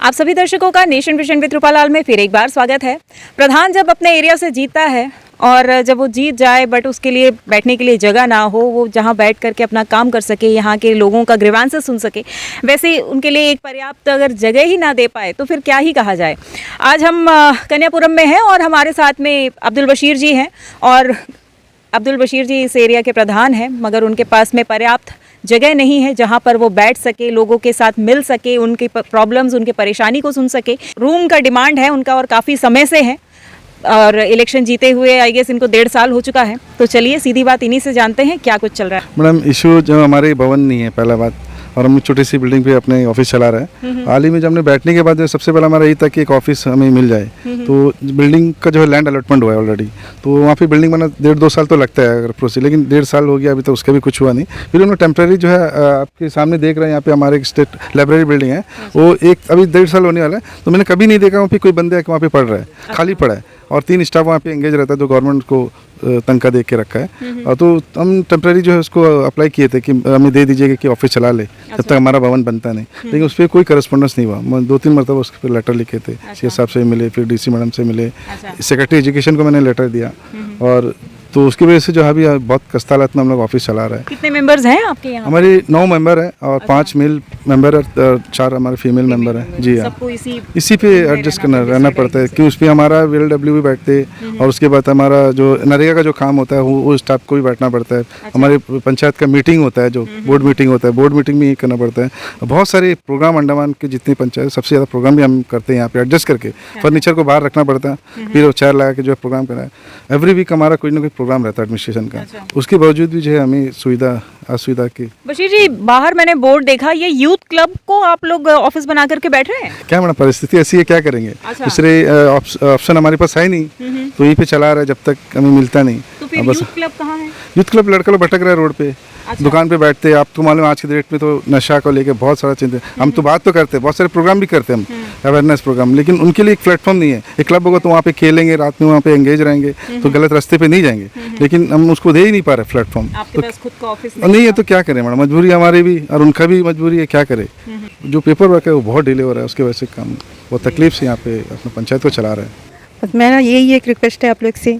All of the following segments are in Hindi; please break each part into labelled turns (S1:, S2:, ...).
S1: आप सभी दर्शकों का नेशन विजन विद रूपालाल में फिर एक बार स्वागत है। प्रधान जब अपने एरिया से जीतता है और जब वो जीत जाए बट उसके लिए बैठने के लिए जगह ना हो, वो जहाँ बैठ करके अपना काम कर सके, यहाँ के लोगों का ग्रीवांसेस सुन सके, वैसे उनके लिए एक पर्याप्त अगर जगह ही ना दे पाए तो फिर क्या ही कहा जाए। आज हम कन्यापुरम में हैं और हमारे साथ में अब्दुल बशीर जी हैं और अब्दुल बशीर जी इस एरिया के प्रधान हैं, मगर उनके पास में पर्याप्त जगह नहीं है जहां पर वो बैठ सके, लोगों के साथ मिल सके, उनके प्रॉब्लम्स, उनके परेशानी को सुन सके। रूम का डिमांड है उनका और काफ़ी समय से है और इलेक्शन जीते हुए आई गेस इनको 1.5 साल हो चुका है। तो चलिए सीधी बात इन्हीं से जानते हैं क्या कुछ चल रहा है।
S2: मैडम इशू जो हमारे भवन नहीं है पहला बात, और हम छोटी सी बिल्डिंग पे अपने ऑफिस चला रहे हैं। हाल ही में जब हमने बैठने के बाद सबसे पहला हमारा यही था कि एक ऑफिस हमें मिल जाए। तो बिल्डिंग का जो है लैंड अलॉटमेंट हुआ है ऑलरेडी, तो वहाँ पे बिल्डिंग बना 1.5-2 साल तो लगता है अगर प्रोसेस, लेकिन 1.5 साल हो गया अभी तक उसका भी कुछ हुआ नहीं। फिर उन्होंने टेम्प्रेरी जो है आपके सामने देख रहे हैं, यहाँ पे हमारे एक स्टेट लाइब्रेरी बिल्डिंग है, वो एक अभी 1.5 साल होने वाला है। तो मैंने कभी नहीं देखा वहाँ पे कोई बंदे आके वहाँ पे पढ़ रहा है, खाली पड़ा है, और 3 स्टाफ वहाँ पे एंगेज रहता है जो गवर्नमेंट को तनख्वाह दे के रखा है। और तो हम टेम्प्रेरी जो है उसको अप्लाई किए थे कि हमें दे दीजिएगा कि ऑफिस चला ले, जब तक हमारा भवन बनता नहीं। लेकिन उस पर कोई करस्पॉन्डेंस नहीं हुआ। मैं 2-3 मरतबा उसके पर लेटर लिखे थे, सी साहब से मिले, फिर DC मैडम से मिले, सेक्रेटरी एजुकेशन को मैंने लेटर दिया। और तो उसकी वजह से जो है अभी बहुत कस्ता हालत में हम लोग ऑफिस चला रहे हैं।
S1: कितने मेंबर्स हैं आपके यहाँ?
S2: हमारे 9 मेंबर हैं और 5 मेल मेंबर और 4 हमारे फीमेल मेंबर हैं। जी हाँ,
S1: सबको इसी
S2: पे एडजस्ट करना रहना पड़ता है कि उस पर हमारा VLW भी बैठते, और उसके बाद हमारा जो नरेगा का जो काम होता है वो स्टाफ को भी बैठना पड़ता है। हमारे पंचायत का मीटिंग होता है, जो बोर्ड मीटिंग होता है, बोर्ड मीटिंग भी करना पड़ता है। बहुत सारे प्रोग्राम अंडमान के जितनी पंचायत, सबसे ज़्यादा प्रोग्राम भी हम करते हैं यहाँ पे एडजस्ट करके। फर्नीचर को बाहर रखना पड़ता है, फिर वो चेयर लगा के जो है प्रोग्राम करना है। एवरी वीक हमारा कोई ना कोई प्रोग्राम रहता है एडमिनिस्ट्रेशन का। उसके बावजूद भी जो है हमें सुविधा असुविधा की।
S1: बशीर जी, बाहर मैंने बोर्ड देखा, ये यूथ क्लब को आप लोग ऑफिस बना करके बैठ रहे हैं?
S2: क्या मैडम, परिस्थिति ऐसी है, क्या करेंगे। दूसरे ऑप्शन हमारे पास है नहीं, तो यहीं पे चला रहा है जब तक हमें मिलता नहीं।
S1: तो फिर यूथ क्लब कहाँ है?
S2: यूथ क्लब लड़का लोग भटक रहा है रोड पे। दुकान पे बैठते हैं। आपको मालूम आज के डेट में तो नशा को लेके बहुत सारा चिंता। हम तो बात तो करते हैं, बहुत सारे प्रोग्राम भी करते हैं हम, अवेयरनेस प्रोग्राम, लेकिन उनके लिए एक प्लेटफॉर्म नहीं है। एक क्लब होगा तो वहाँ पे खेलेंगे, रात में वहाँ पे एंगेज रहेंगे, तो गलत रास्ते पे नहीं जाएंगे। लेकिन हम उसको दे ही नहीं पा रहे प्लेटफॉर्म।
S1: आपके पास खुद का ऑफिस
S2: नहीं है तो क्या करें मैडम, मजबूरी हमारी भी और उनका भी मजबूरी है, क्या करें। जो पेपर वर्क है वो बहुत डिले हो रहा है, उसके वजह से काम बहुत तकलीफ से यहाँ पे अपने पंचायत को चला रहे हैं।
S3: मेरा यही एक रिक्वेस्ट है आप लोग से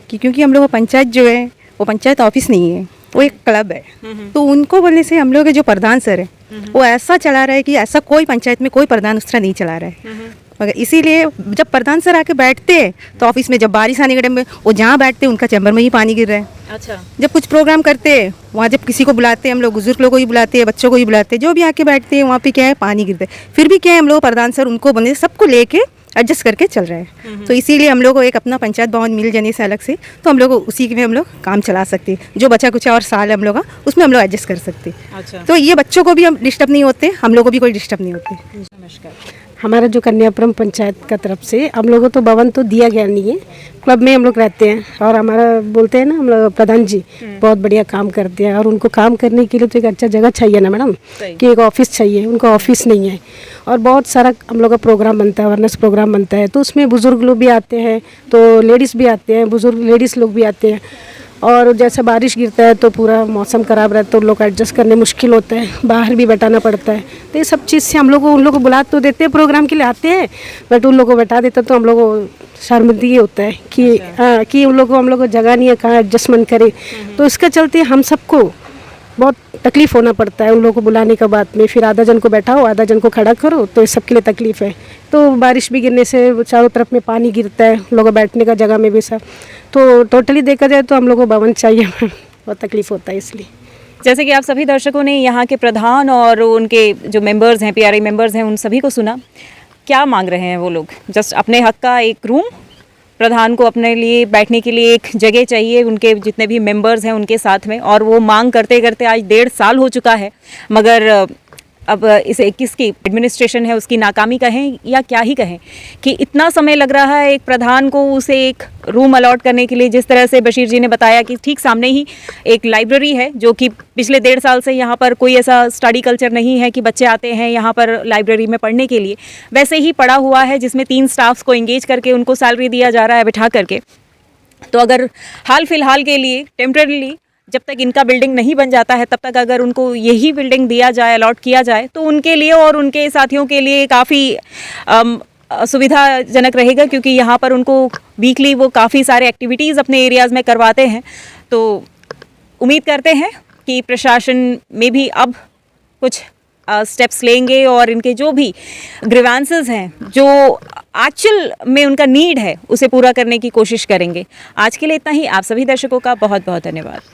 S3: कि क्योंकि हम लोग का पंचायत जो है वो पंचायत ऑफिस नहीं है, वो एक क्लब है। तो उनको बोलने से हम लोग के जो प्रधान सर है वो ऐसा चला रहा है कि ऐसा कोई पंचायत में कोई प्रधान उस तरह नहीं चला रहा है। मगर इसीलिए जब प्रधान सर आके बैठते हैं तो ऑफिस में, जब बारिश आने के टाइम में वो जहाँ बैठते हैं उनका चैम्बर में ही पानी गिर रहा है।
S1: अच्छा।
S3: जब कुछ प्रोग्राम करते हैं वहाँ, जब किसी को बुलाते हैं हम लोग, बुजुर्ग लोगों को ही बुलाते हैं, बच्चों को ही बुलाते हैं, जो भी आके बैठते हैं वहाँ पे क्या है, पानी गिरता है। फिर भी क्या है, हम लोग प्रधान सर उनको बने सबको लेके एडजस्ट करके चल रहे हैं। तो इसीलिए हम लोग को एक अपना पंचायत भवन मिल जाने से अलग से, तो हम लोग उसी में हम लोग काम चला सकते हैं। जो बचा कुछ और साल है हम लोग का, उसमें हम लोग एडजस्ट कर सकते हैं।
S1: अच्छा।
S3: तो ये बच्चों को भी हम डिस्टर्ब नहीं होते, हम लोग को भी कोई डिस्टर्ब नहीं होते।
S1: नमस्कार।
S4: हमारा जो कन्यापुरम पंचायत का तरफ से हम लोगों तो भवन तो दिया गया नहीं है, क्लब में हम लोग रहते हैं। और हमारा बोलते हैं ना, हम लोग प्रधान जी बहुत बढ़िया काम करते हैं, और उनको काम करने के लिए तो एक अच्छा जगह चाहिए ना मैडम, कि एक ऑफिस चाहिए। उनको ऑफिस नहीं है, और बहुत सारा हम लोग का प्रोग्राम बनता है, अवेयरनेस प्रोग्राम बनता है, तो उसमें बुज़ुर्ग लोग भी आते हैं, तो लेडीज़ भी आते हैं, बुज़ुर्ग लेडीज़ लोग भी आते हैं। और जैसे बारिश गिरता है तो पूरा मौसम ख़राब रहता है, तो लोग एडजस्ट करने मुश्किल होता है, बाहर भी बैठाना पड़ता है। तो ये सब चीज़ से हम लोग उन लोग को बुला तो देते हैं, प्रोग्राम के लिए आते हैं, बट उन लोगों को बैठा देता तो हम लोग को शर्मिंदगी होता है कि उन लोग को, हम लोग को जगह नहीं है कहाँ एडजस्टमेंट करे। तो इसके चलते हम सबको बहुत तकलीफ़ होना पड़ता है उन लोगों को बुलाने के बाद में। फिर आधा जन को बैठाओ, आधा जन को खड़ा करो, तो इस सब के लिए तकलीफ़ है। तो बारिश भी गिरने से चारों तरफ में पानी गिरता है, लोगों बैठने का जगह में भी सब। तो टोटली देखा जाए तो हम लोग को भवन चाहिए, बहुत तकलीफ़ होता है इसलिए।
S1: जैसे कि आप सभी दर्शकों ने यहाँ के प्रधान और उनके जो मेंबर्स हैं, PRI मेंबर्स हैं, उन सभी को सुना। क्या मांग रहे हैं वो लोग? जस्ट अपने हक का एक रूम, प्रधान को अपने लिए बैठने के लिए एक जगह चाहिए, उनके जितने भी मेंबर्स हैं उनके साथ में। और वो मांग करते करते आज 1.5 साल हो चुका है, मगर अब इसे किसकी एडमिनिस्ट्रेशन है उसकी नाकामी कहें या क्या ही कहें कि इतना समय लग रहा है एक प्रधान को उसे एक रूम अलॉट करने के लिए। जिस तरह से बशीर जी ने बताया कि ठीक सामने ही एक लाइब्रेरी है, जो कि पिछले 1.5 साल से यहाँ पर कोई ऐसा स्टडी कल्चर नहीं है कि बच्चे आते हैं यहाँ पर लाइब्रेरी में पढ़ने के लिए, वैसे ही पड़ा हुआ है, जिसमें 3 स्टाफ्स को एंगेज करके उनको सैलरी दिया जा रहा है बिठा करके। तो अगर हाल फिलहाल के लिए टेम्परेरीली जब तक इनका बिल्डिंग नहीं बन जाता है तब तक अगर उनको यही बिल्डिंग दिया जाए, अलॉट किया जाए, तो उनके लिए और उनके साथियों के लिए काफ़ी सुविधाजनक रहेगा, क्योंकि यहाँ पर उनको वीकली वो काफ़ी सारे एक्टिविटीज़ अपने एरियाज़ में करवाते हैं। तो उम्मीद करते हैं कि प्रशासन में भी अब कुछ स्टेप्स लेंगे और इनके जो भी ग्रीवेंसेस हैं, जो एक्चुअल में उनका नीड है, उसे पूरा करने की कोशिश करेंगे। आज के लिए इतना ही। आप सभी दर्शकों का बहुत बहुत धन्यवाद।